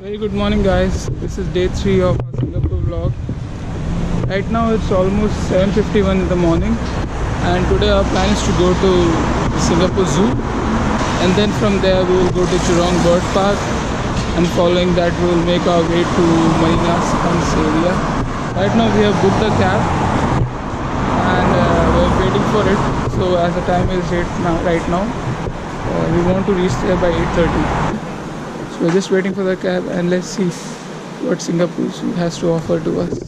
Very good morning, guys. This is day 3 of our Singapore vlog. Right now it's almost 7:51 in the morning, and today our plan is to go to Singapore Zoo, and then from there we will go to Jurong Bird Park, and following that we will make our way to Marina Sands area. Right now we have booked the cab and we're waiting for it. So as the time is right now, we want to reach there by 8:30. So we're just waiting for the cab, and let's see what Singapore Zoo has to offer to us.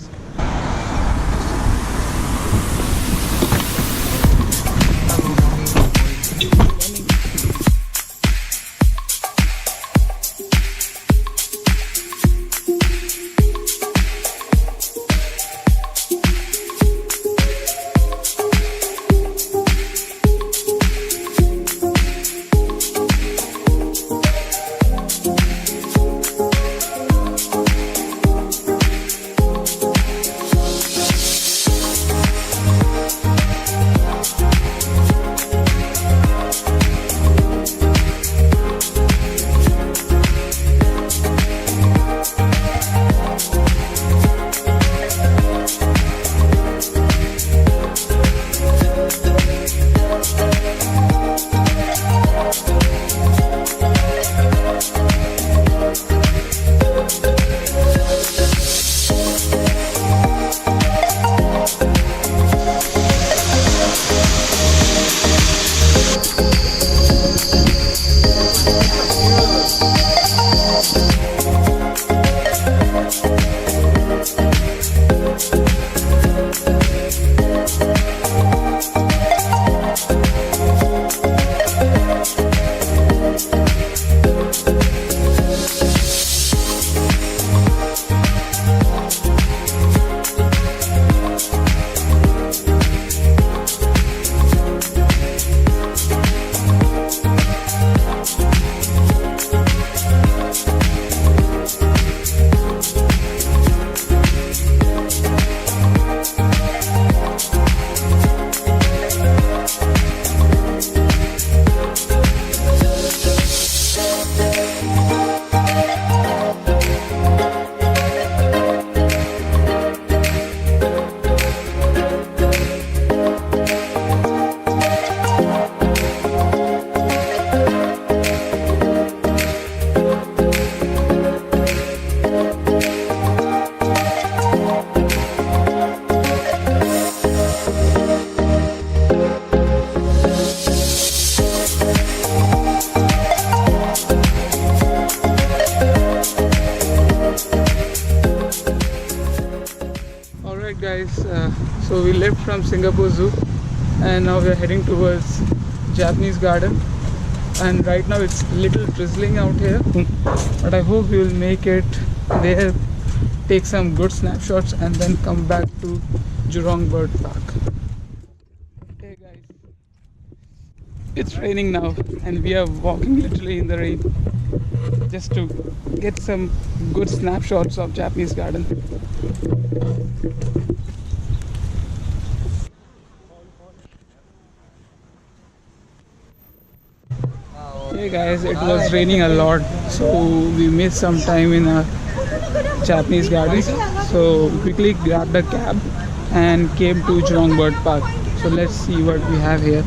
Alright guys, so we left from Singapore Zoo and now we are heading towards Japanese garden, and right now it's little drizzling out here, but I hope we will make it there, take some good snapshots and then come back to Jurong Bird Park. Hey guys, it's raining now and we are walking literally in the rain just to get some good snapshots of Japanese garden. Hey guys, it was raining a lot, so we missed some time in a Japanese garden. So we quickly grabbed a cab and came to Jurong Bird Park. So let's see what we have here.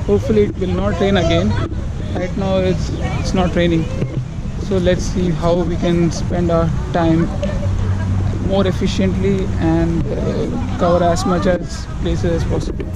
Hopefully it will not rain again. Right now it's not raining. So let's see how we can spend our time more efficiently and cover as much as places as possible.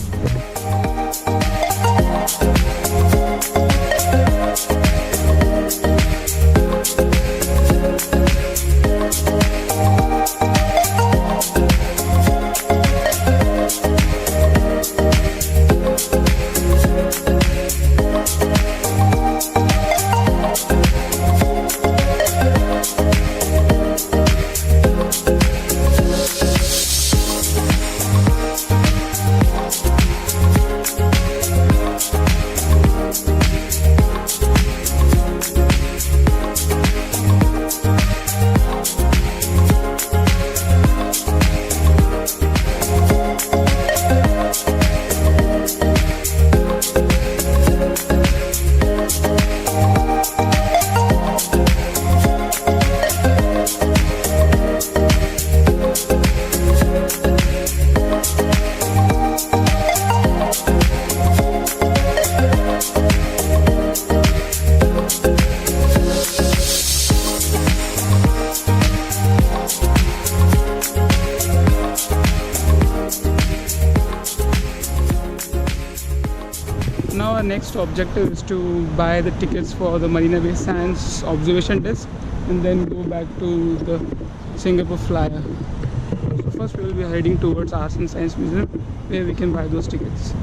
next objective is to buy the tickets for the Marina Bay Sands observation desk and then go back to the Singapore flyer. So first we will be heading towards Arts and Science Museum where we can buy those tickets.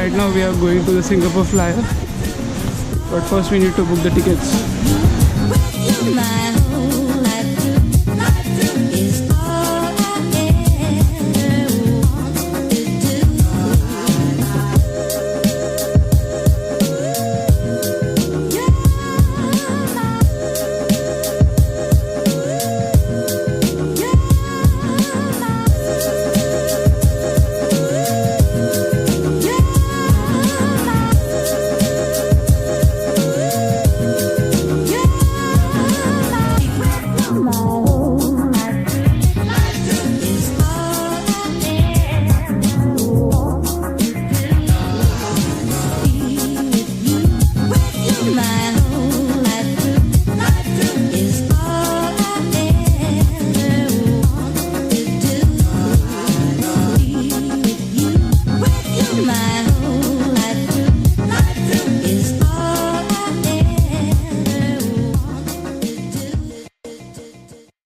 Right now we are going to the Singapore flyer, but first we need to book the tickets.